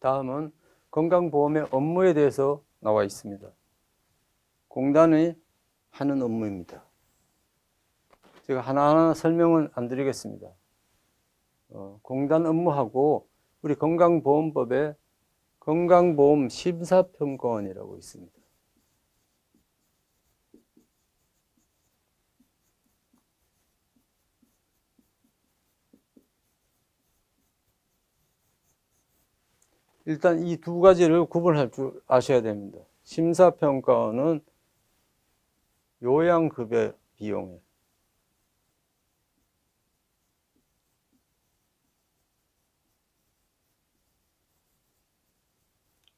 다음은 건강보험의 업무에 대해서 나와 있습니다. 공단이 하는 업무입니다. 제가 하나하나 설명은 안 드리겠습니다. 공단 업무하고 우리 건강보험법에 건강보험 심사평가원이라고 있습니다. 일단 이 두 가지를 구분할 줄 아셔야 됩니다. 심사평가원은 요양급여 비용에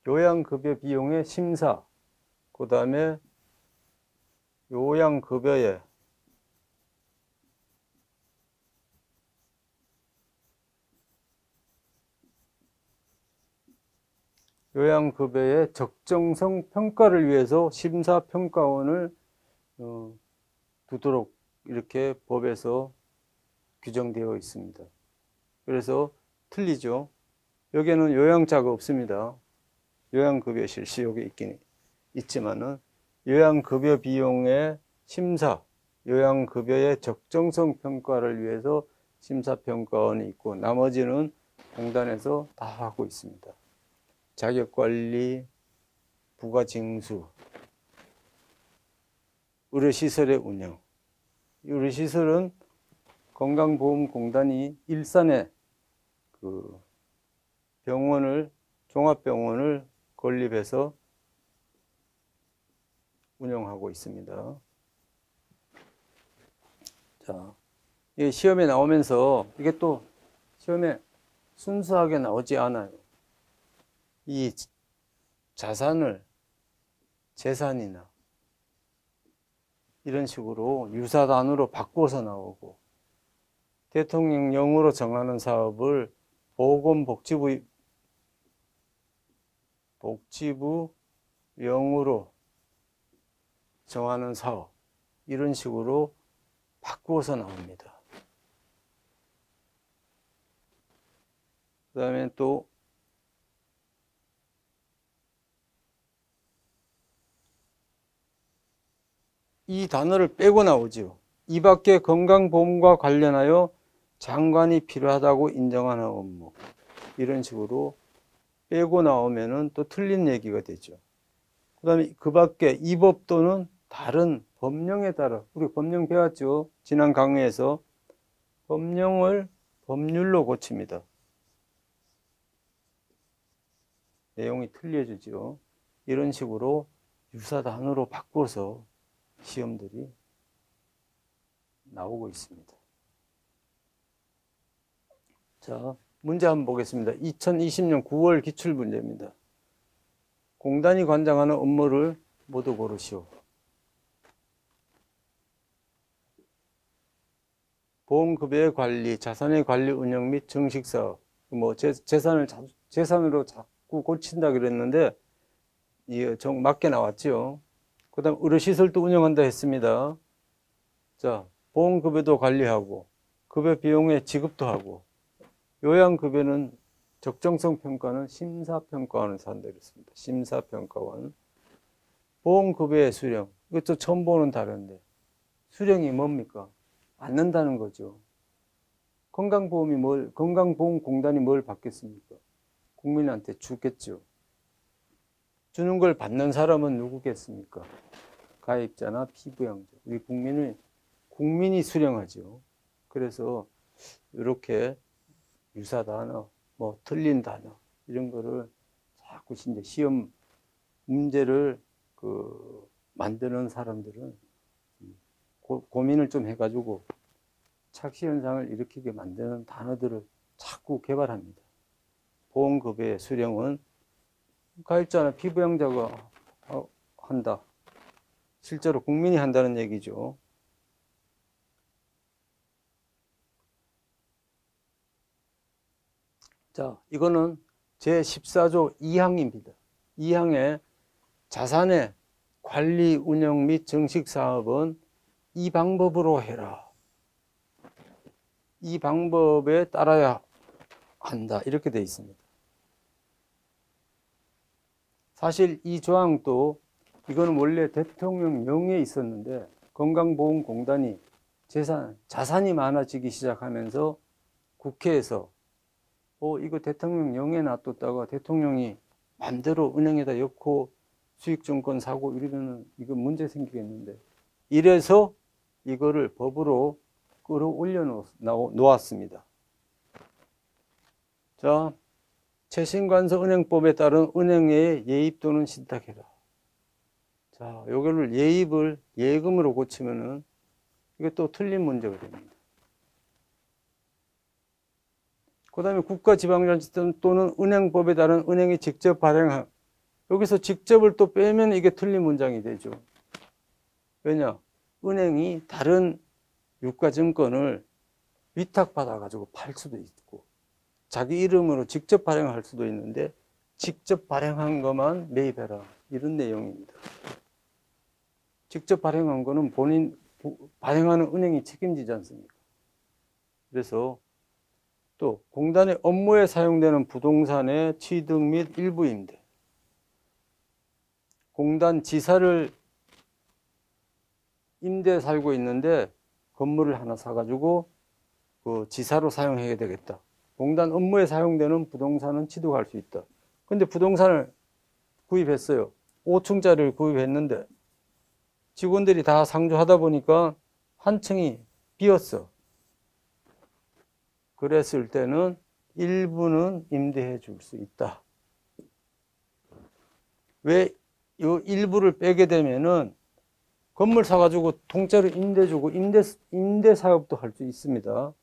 요양급여 비용의 심사, 그 다음에 요양급여의 적정성 평가를 위해서 심사평가원을 두도록 이렇게 법에서 규정되어 있습니다. 그래서 틀리죠. 여기에는 요양자가 없습니다. 요양급여 실시 여기 있긴 있지만은 요양급여 비용의 심사, 요양급여의 적정성 평가를 위해서 심사평가원이 있고 나머지는 공단에서 다 하고 있습니다. 자격관리, 부가징수, 의료시설의 운영. 의료시설은 건강보험공단이 일산에 그 병원을, 종합병원을 건립해서 운영하고 있습니다. 자, 이게 시험에 나오면서 이게 또 시험에 순수하게 나오지 않아요. 이 자산을 재산이나 이런 식으로 유사단으로 바꿔서 나오고 대통령령으로 정하는 사업을 복지부령으로 정하는 사업 이런 식으로 바꾸어서 나옵니다. 그 다음에 또 이 단어를 빼고 나오죠. 이 밖에 건강보험과 관련하여 장관이 필요하다고 인정하는 업무 이런 식으로 빼고 나오면은 또 틀린 얘기가 되죠. 그 다음에 그 밖에 이 법 또는 다른 법령에 따라 우리 법령 배웠죠. 지난 강의에서 법령을 법률로 고칩니다. 내용이 틀려지죠. 이런 식으로 유사단어로 바꿔서 시험들이 나오고 있습니다. 자, 문제 한번 보겠습니다. 2020년 9월 기출문제입니다. 공단이 관장하는 업무를 모두 고르시오. 보험급여의 관리, 자산의 관리 운영 및 정식사업. 재산으로 자꾸 고친다 그랬는데 이게 정 맞게 나왔죠. 그 다음 의료시설도 운영한다 했습니다. 자, 보험급여도 관리하고 급여 비용의 지급도 하고 요양급여는 적정성 평가는 심사평가원에서 한다 그랬습니다. 심사평가원. 보험급여의 수령. 이것도 처음 보는 다른데 수령이 뭡니까? 받는다는 거죠. 건강보험공단이 뭘 받겠습니까? 국민한테 주겠죠. 주는 걸 받는 사람은 누구겠습니까? 가입자나 피부양자. 우리 국민이 수령하죠. 그래서 이렇게 유사 단어, 틀린 단어 이런 거를 자꾸 이제 시험 문제를 만드는 사람들은 고민을 좀 해가지고 착시 현상을 일으키게 만드는 단어들을 자꾸 개발합니다. 보험급여의 수령은 가입자나 피부양자가 한다. 실제로 국민이 한다는 얘기죠. 자, 이거는 제14조 2항입니다. 2항에 자산의 관리, 운영 및 정식 사업은 이 방법으로 해라. 이 방법에 따라야 한다. 이렇게 되어 있습니다. 사실 이 조항도 이거는 원래 대통령령에 있었는데 건강보험공단이 자산이 많아지기 시작하면서 국회에서 이거 대통령령에 놔뒀다가 대통령이 맘대로 은행에다 넣고 수익증권 사고 이러면 이거 문제 생기겠는데, 이래서 이거를 법으로 끌어올려 놓았습니다. 자, 최신관서은행법에 따른 은행의 예입 또는 신탁해라. 자, 요거를 예입을 예금으로 고치면은 이게 또 틀린 문제가 됩니다. 그 다음에 국가지방자치 또는 은행법에 따른 은행이 직접 발행한, 여기서 직접을 또 빼면 이게 틀린 문장이 되죠. 왜냐? 은행이 다른 유가증권을 위탁받아 가지고 팔 수도 있고 자기 이름으로 직접 발행할 수도 있는데 직접 발행한 것만 매입해라, 이런 내용입니다. 직접 발행한 거는 본인 발행하는 은행이 책임지지 않습니까? 그래서 또 공단의 업무에 사용되는 부동산의 취득 및 일부 임대, 공단 지사를 임대에 살고 있는데 건물을 하나 사가지고 그 지사로 사용해야 되겠다. 공단 업무에 사용되는 부동산은 취득할 수 있다. 근데 부동산을 구입했어요. 5층짜리를 구입했는데 직원들이 다 상주하다 보니까 한 층이 비었어. 그랬을 때는 일부는 임대해 줄 수 있다. 왜 이 일부를 빼게 되면은 건물 사가지고 통째로 임대 주고 임대 사업도 할 수 있습니다.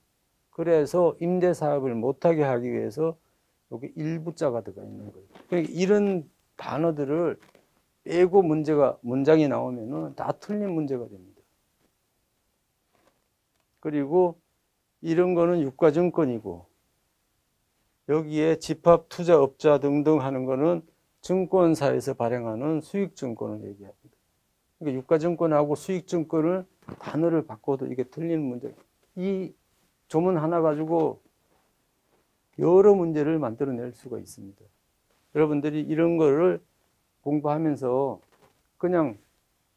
그래서 임대 사업을 못하게 하기 위해서 여기 일부자가 들어가 있는 거예요. 그러니까 이런 단어들을 빼고 문장이 나오면은 다 틀린 문제가 됩니다. 그리고 이런 거는 유가증권이고 여기에 집합투자업자 등등 하는 거는 증권사에서 발행하는 수익증권을 얘기합니다. 그러니까 유가증권하고 수익증권을 단어를 바꿔도 이게 틀린 문제. 이 조문 하나 가지고 여러 문제를 만들어낼 수가 있습니다. 여러분들이 이런 거를 공부하면서 그냥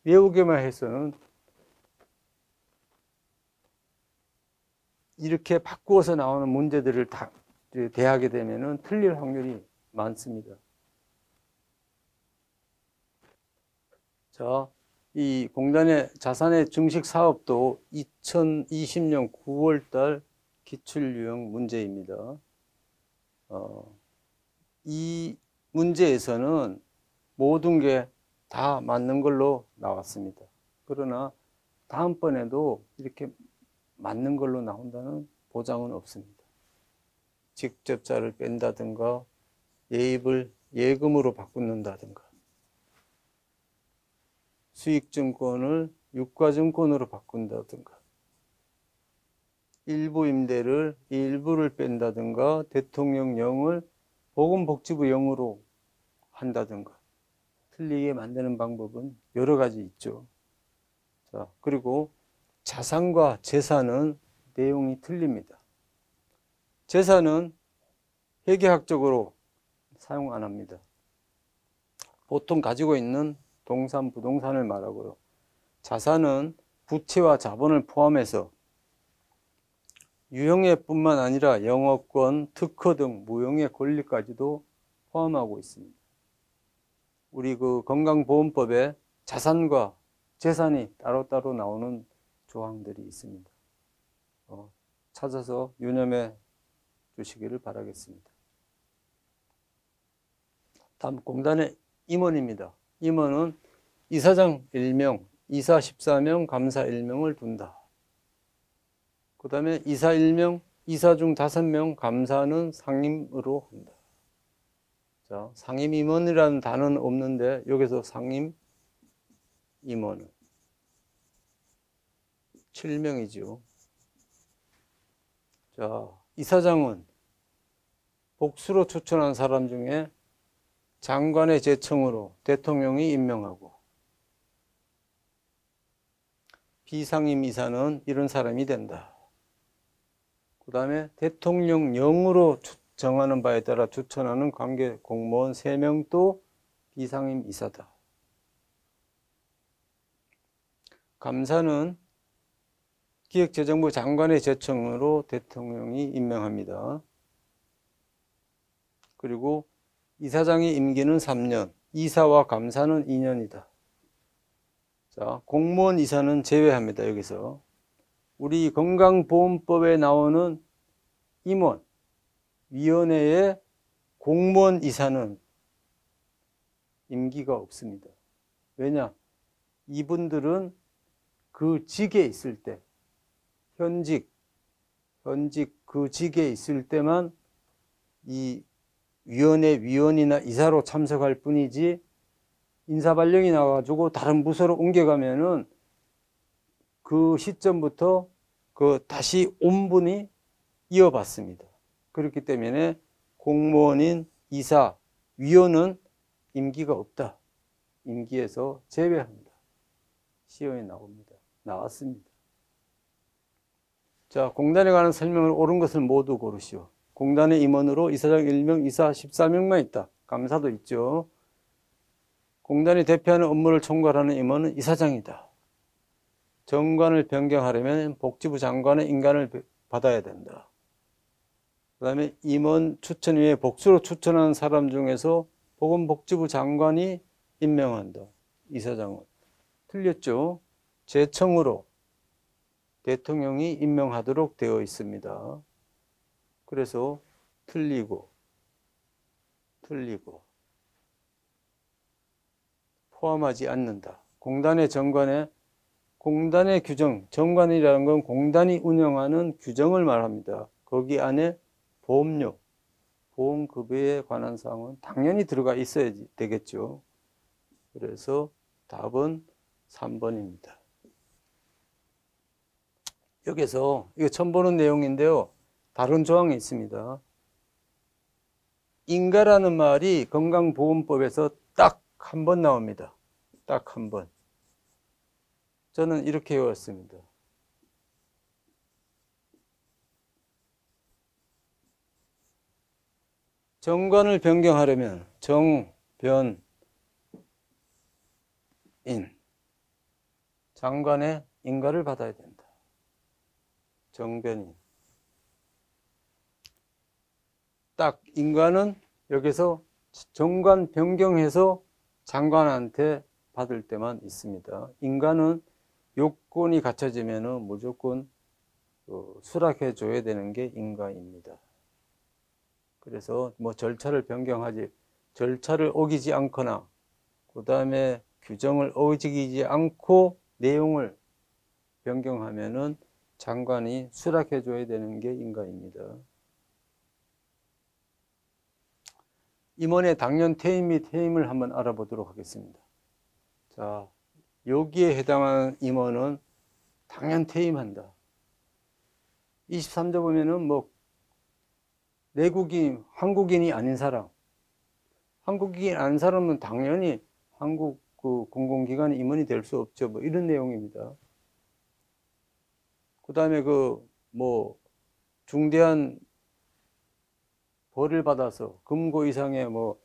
외우기만 해서는 이렇게 바꾸어서 나오는 문제들을 다 대하게 되면은 틀릴 확률이 많습니다. 자, 이 공단의 자산의 증식 사업도 2020년 9월달 기출 유형 문제입니다. 이 문제에서는 모든 게 다 맞는 걸로 나왔습니다. 그러나 다음번에도 이렇게 맞는 걸로 나온다는 보장은 없습니다. 직접자를 뺀다든가 예입을 예금으로 바꾼다든가 수익증권을 유가증권으로 바꾼다든가 일부 임대를 일부를 뺀다든가 대통령령을 보건복지부령으로 한다든가 틀리게 만드는 방법은 여러 가지 있죠. 자, 그리고 자산과 재산은 내용이 틀립니다. 재산은 회계학적으로 사용 안 합니다. 보통 가지고 있는 동산, 부동산을 말하고요. 자산은 부채와 자본을 포함해서 유형의뿐만 아니라 영업권, 특허 등 무형의 권리까지도 포함하고 있습니다. 우리 그 건강보험법에 자산과 재산이 따로따로 나오는 조항들이 있습니다. 찾아서 유념해 주시기를 바라겠습니다. 다음 공단의 임원입니다. 임원은 이사장 1명, 이사 14명, 감사 1명을 둔다. 그 다음에 이사 1명, 이사 중 5명, 감사는 상임으로 한다. 자, 상임 임원이라는 단어는 없는데 여기서 상임 임원은 7명이죠. 자, 이사장은 복수로 추천한 사람 중에 장관의 제청으로 대통령이 임명하고 비상임 이사는 이런 사람이 된다. 그 다음에 대통령령으로 정하는 바에 따라 추천하는 관계 공무원 3명도 이상임 이사다. 감사는 기획재정부 장관의 제청으로 대통령이 임명합니다. 그리고 이사장의 임기는 3년, 이사와 감사는 2년이다. 자, 공무원 이사는 제외합니다. 여기서 우리 건강보험법에 나오는 임원, 위원회의 공무원 이사는 임기가 없습니다. 왜냐? 이분들은 그 직에 있을 때, 현직 그 직에 있을 때만 이 위원회 위원이나 이사로 참석할 뿐이지, 인사발령이 나와가지고 다른 부서로 옮겨가면은 그 시점부터 그 다시 온 분이 이어받습니다. 그렇기 때문에 공무원인 이사, 위원은 임기가 없다. 임기에서 제외합니다. 시험에 나옵니다. 나왔습니다. 자, 공단에 관한 설명을 옳은 것을 모두 고르시오. 공단의 임원으로 이사장 1명, 이사 14명만 있다. 감사도 있죠. 공단이 대표하는 업무를 총괄하는 임원은 이사장이다. 정관을 변경하려면 복지부 장관의 인간을 받아야 된다. 그 다음에 임원 추천위에 복수로 추천하는 사람 중에서 보건복지부 장관이 임명한다. 이사장은. 틀렸죠? 제청으로 대통령이 임명하도록 되어 있습니다. 그래서 틀리고 포함하지 않는다. 공단의 정관에 공단의 규정, 정관이라는 건 공단이 운영하는 규정을 말합니다. 거기 안에 보험료, 보험급여에 관한 사항은 당연히 들어가 있어야 되겠죠. 그래서 답은 3번입니다. 여기서 이거 처음 보는 내용인데요. 다른 조항이 있습니다. 인가라는 말이 건강보험법에서 딱 한 번 나옵니다. 딱 한 번. 저는 이렇게 외웠습니다. 정관을 변경하려면 정변인, 장관의 인가를 받아야 된다. 정변인. 딱 인가는 여기서 정관 변경해서 장관한테 받을 때만 있습니다. 인가는 요건이 갖춰지면 무조건 수락해 줘야 되는 게 인가입니다. 그래서 뭐 절차를 변경하지, 절차를 어기지 않거나 그 다음에 규정을 어기지 않고 내용을 변경하면은 장관이 수락해 줘야 되는 게 인가입니다. 임원의 당연 퇴임 및 해임을 한번 알아보도록 하겠습니다. 자, 여기에 해당하는 임원은 당연 퇴임한다. 23조 보면은 뭐 내국인, 한국인이 아닌 사람, 한국인이 아닌 사람은 당연히 한국 그 공공기관 임원이 될 수 없죠. 뭐 이런 내용입니다. 그 다음에 그 뭐 중대한 벌을 받아서 금고 이상의 뭐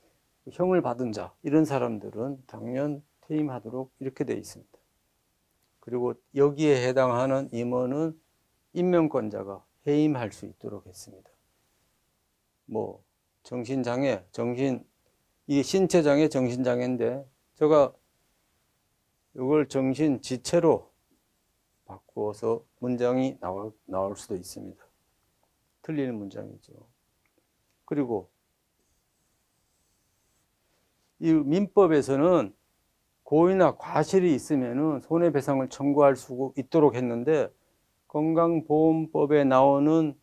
형을 받은 자, 이런 사람들은 당연 퇴임하도록 이렇게 되어 있습니다. 그리고 여기에 해당하는 임원은 임명권자가 해임할 수 있도록 했습니다. 뭐 정신장애, 이게 신체장애, 정신장애인데 제가 이걸 정신지체로 바꾸어서 문장이 나올 수도 있습니다. 틀리는 문장이죠. 그리고 이 민법에서는 고의나 과실이 있으면 손해배상을 청구할 수 있도록 했는데 건강보험법에 나오는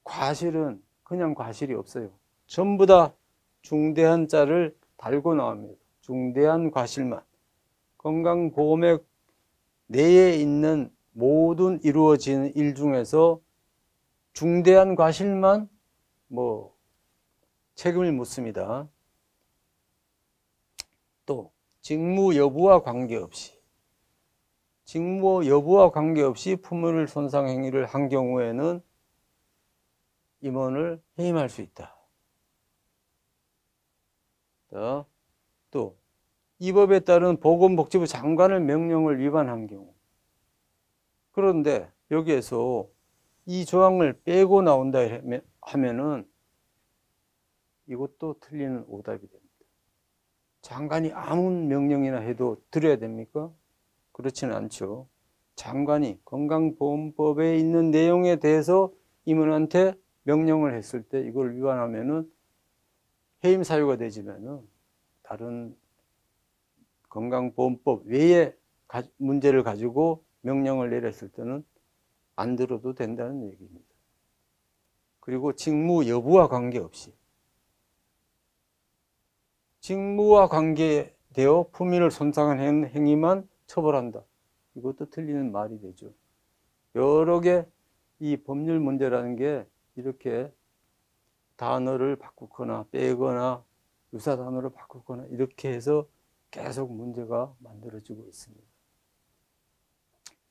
과실은 그냥 과실이 없어요. 전부 다 중대한 자를 달고 나옵니다. 중대한 과실만. 건강보험액 내에 있는 모든 이루어지는 일 중에서 중대한 과실만 뭐 책임을 묻습니다. 또 직무 여부와 관계없이 품을 손상 행위를 한 경우에는 임원을 해임할 수 있다. 자, 이것도 이 법에 따른 보건복지부 장관의 명령을 위반한 경우. 그런데 여기에서 이 조항을 빼고 나온다 하면은 이것도 틀리는 오답이 됩니다. 장관이 아무 명령이나 해도 들어야 됩니까? 그렇지는 않죠. 장관이 건강보험법에 있는 내용에 대해서 임원한테 명령을 했을 때 이걸 위반하면은 해임 사유가 되지만은 다른 건강보험법 외에 문제를 가지고 명령을 내렸을 때는 안 들어도 된다는 얘기입니다. 그리고 직무 여부와 관계없이 직무와 관계되어 품위를 손상한 행위만 처벌한다. 이것도 틀리는 말이 되죠. 여러 개 이 법률 문제라는 게 이렇게 단어를 바꾸거나 빼거나 유사 단어를 바꾸거나 이렇게 해서 계속 문제가 만들어지고 있습니다.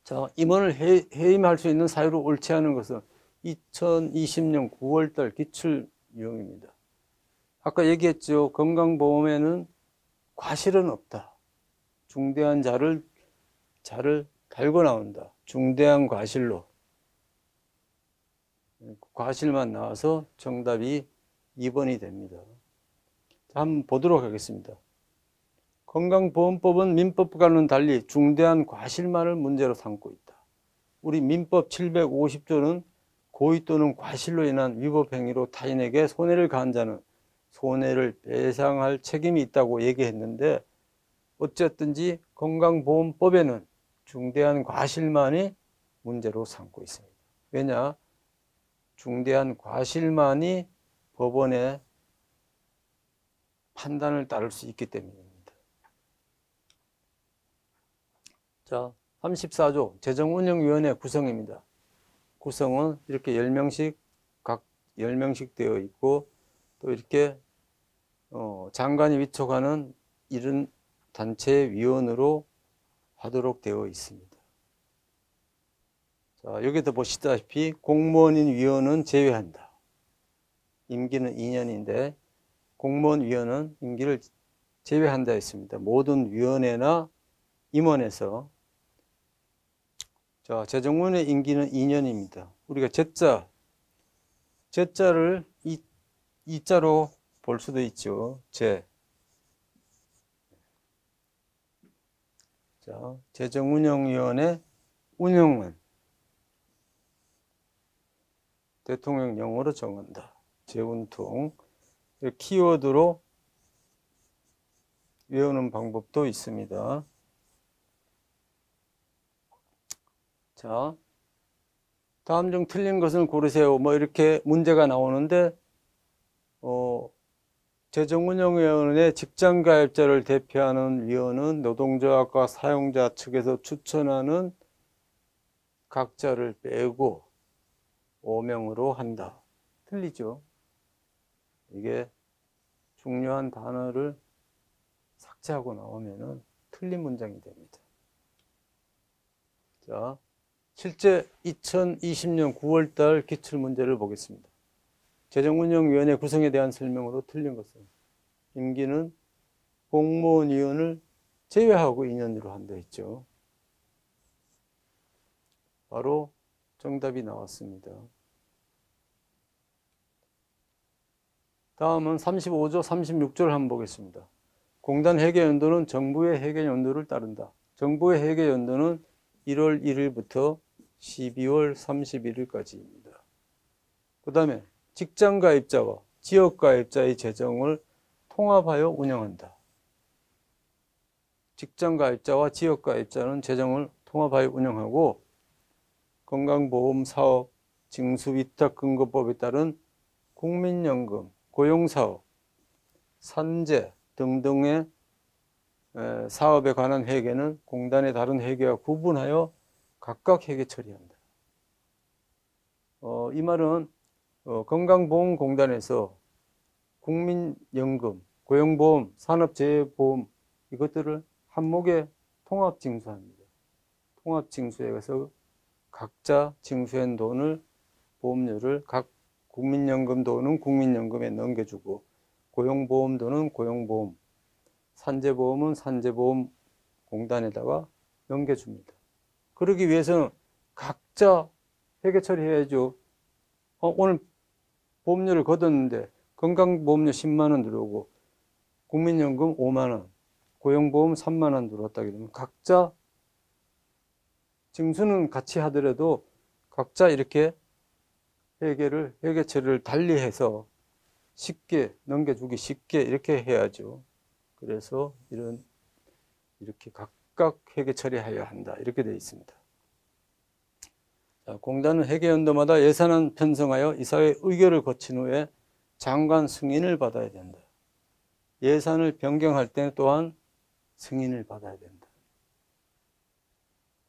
자, 임원을 해임할 수 있는 사유로 옳지 않은 것은 2020년 9월달 기출 유형입니다. 아까 얘기했죠. 건강보험에는 과실은 없다. 중대한 자를 달고 나온다. 중대한 과실로. 과실만 나와서 정답이 2번이 됩니다. 자, 한번 보도록 하겠습니다. 건강보험법은 민법과는 달리 중대한 과실만을 문제로 삼고 있다. 우리 민법 750조는 고의 또는 과실로 인한 위법행위로 타인에게 손해를 가한 자는 손해를 배상할 책임이 있다고 얘기했는데 어쨌든지 건강보험법에는 중대한 과실만이 문제로 삼고 있습니다. 왜냐? 중대한 과실만이 법원의 판단을 따를 수 있기 때문입니다. 자, 34조 재정운영위원회 구성입니다. 구성은 이렇게 10명씩 각 10명씩 되어 있고 또 이렇게 장관이 위촉하는 이런 단체 위원으로 하도록 되어 있습니다. 자, 여기도 보시다시피 공무원인 위원은 제외한다. 임기는 2년인데 공무원 위원은 임기를 제외한다 했습니다. 모든 위원회나 임원에서. 자, 재정원의 임기는 2년입니다. 우리가 제자를 이자로 볼 수도 있죠. 자, 재정운영위원회 운영은 대통령령으로 정한다. 재운통. 키워드로 외우는 방법도 있습니다. 자, 다음 중 틀린 것을 고르세요. 뭐 이렇게 문제가 나오는데 재정운영위원회 직장가입자를 대표하는 위원은 노동조합과 사용자 측에서 추천하는 각자를 빼고 5명으로 한다. 틀리죠? 이게 중요한 단어를 삭제하고 나오면은 틀린 문장이 됩니다. 자, 실제 2020년 9월달 기출문제를 보겠습니다. 재정운영위원회 구성에 대한 설명으로 틀린 것은 임기는 공무원위원을 제외하고 2년으로 한다 했죠. 바로 정답이 나왔습니다. 다음은 35조 36조를 한번 보겠습니다. 공단 회계연도는 정부의 회계연도를 따른다. 정부의 회계연도는 1월 1일부터 12월 31일까지입니다. 그 다음에 직장가입자와 지역가입자의 재정을 통합하여 운영한다. 직장가입자와 지역가입자는 재정을 통합하여 운영하고 건강보험사업, 징수위탁근거법에 따른 국민연금, 고용사업, 산재 등등의 사업에 관한 회계는 공단의 다른 회계와 구분하여 각각 회계 처리한다. 이 말은 건강보험공단에서 국민연금, 고용보험, 산업재해보험 이것들을 한목에 통합징수합니다. 통합징수해서 각자 징수한 돈을 보험료를 각 국민연금도는 국민연금에 넘겨주고 고용보험도는 고용보험, 산재보험은 산재보험공단에다가 넘겨줍니다. 그러기 위해서는 각자 회계 처리해야죠. 오늘 보험료를 걷었는데 건강보험료 10만 원 들어오고 국민연금 5만 원, 고용보험 3만 원 들어왔다 그러면 각자 징수는 같이 하더라도 각자 이렇게 회계 처리를 달리해서 쉽게 넘겨주기 쉽게 이렇게 해야죠. 그래서 이렇게 각각 회계 처리해야 한다. 이렇게 되어 있습니다. 자, 공단은 회계연도마다 예산안 편성하여 이사회 의결을 거친 후에 장관 승인을 받아야 된다. 예산을 변경할 때 또한 승인을 받아야 된다.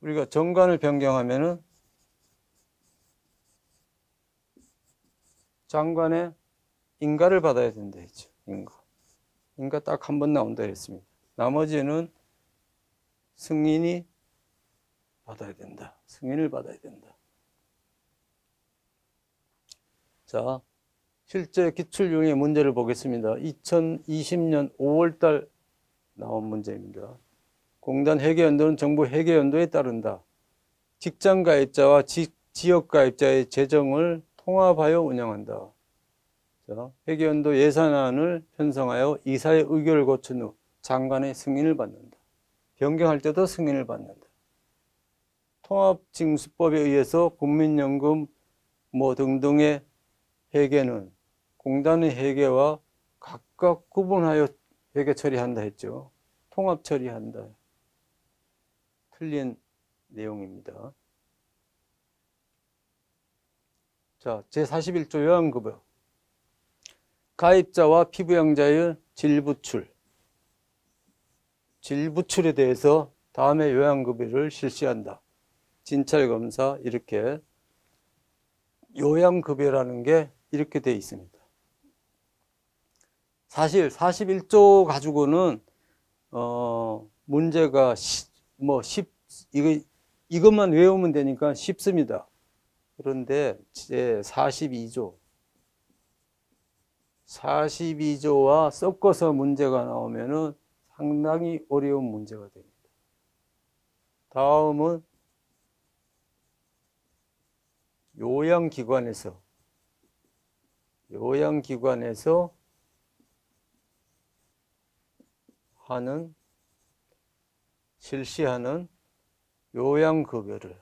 우리가 정관을 변경하면은 장관의 인가를 받아야 된다 했죠. 인가 딱 한 번 나온다 했습니다. 나머지는 승인이 받아야 된다. 승인을 받아야 된다. 자, 실제 기출중의 문제를 보겠습니다. 2020년 5월달 나온 문제입니다. 공단 회계연도는 정부 회계연도에 따른다. 직장가입자와 지역가입자의 재정을 통합하여 운영한다. 자, 회계연도 예산안을 편성하여 이사의 의결을 거친 후 장관의 승인을 받는다. 변경할 때도 승인을 받는다. 통합징수법에 의해서 국민연금 등등의 회계는 공단의 회계와 각각 구분하여 회계 처리한다 했죠. 통합 처리한다. 틀린 내용입니다. 자, 제41조 요양급여. 가입자와 피부양자의 질부출에 대해서 다음에 요양급여를 실시한다. 진찰검사 이렇게 요양급여라는 게 이렇게 되어 있습니다. 사실 41조 가지고는 문제가 이것만 외우면 되니까 쉽습니다. 그런데 제 42조와 섞어서 문제가 나오면은 상당히 어려운 문제가 됩니다. 다음은 요양기관에서 실시하는 요양급여를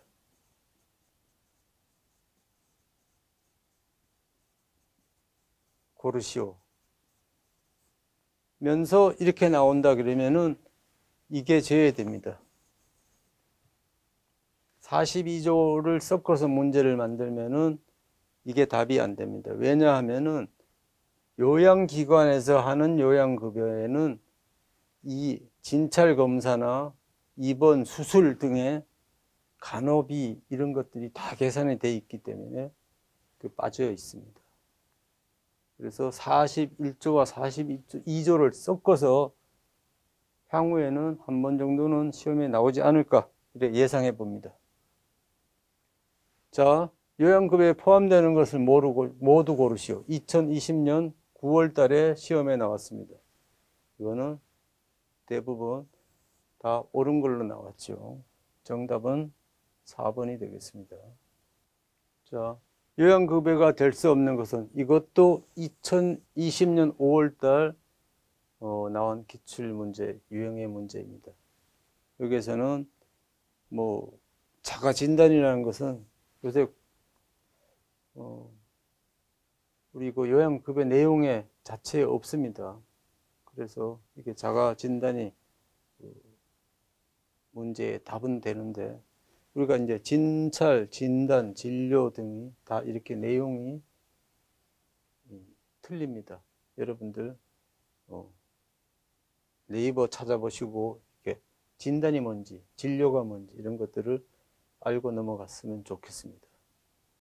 고르시오. 면서 이렇게 나온다 그러면은 이게 제외됩니다. 42조를 섞어서 문제를 만들면은 이게 답이 안 됩니다. 왜냐하면은 요양기관에서 하는 요양급여에는 이 진찰검사나 입원, 수술 등의 간호비 이런 것들이 다 계산이 되어 있기 때문에 빠져 있습니다. 그래서 41조와 42조를 섞어서 향후에는 한 번 정도는 시험에 나오지 않을까 이렇게 예상해 봅니다. 자, 요양급여에 포함되는 것을 모두 고르시오. 2020년 9월 달에 시험에 나왔습니다. 이거는 대부분 다 옳은 걸로 나왔죠. 정답은 4번이 되겠습니다. 자, 요양급여가 될 수 없는 것은 이것도 2020년 5월 달 나온 기출문제, 유형의 문제입니다. 여기에서는 자가진단이라는 것은 요새 우리 요양급여 내용에 자체에 없습니다. 그래서 이게 자가진단이 문제의 답은 되는데 우리가 이제 진찰, 진단, 진료 등이 다 이렇게 내용이 틀립니다. 여러분들 네이버 찾아보시고 이렇게 진단이 뭔지, 진료가 뭔지 이런 것들을 알고 넘어갔으면 좋겠습니다.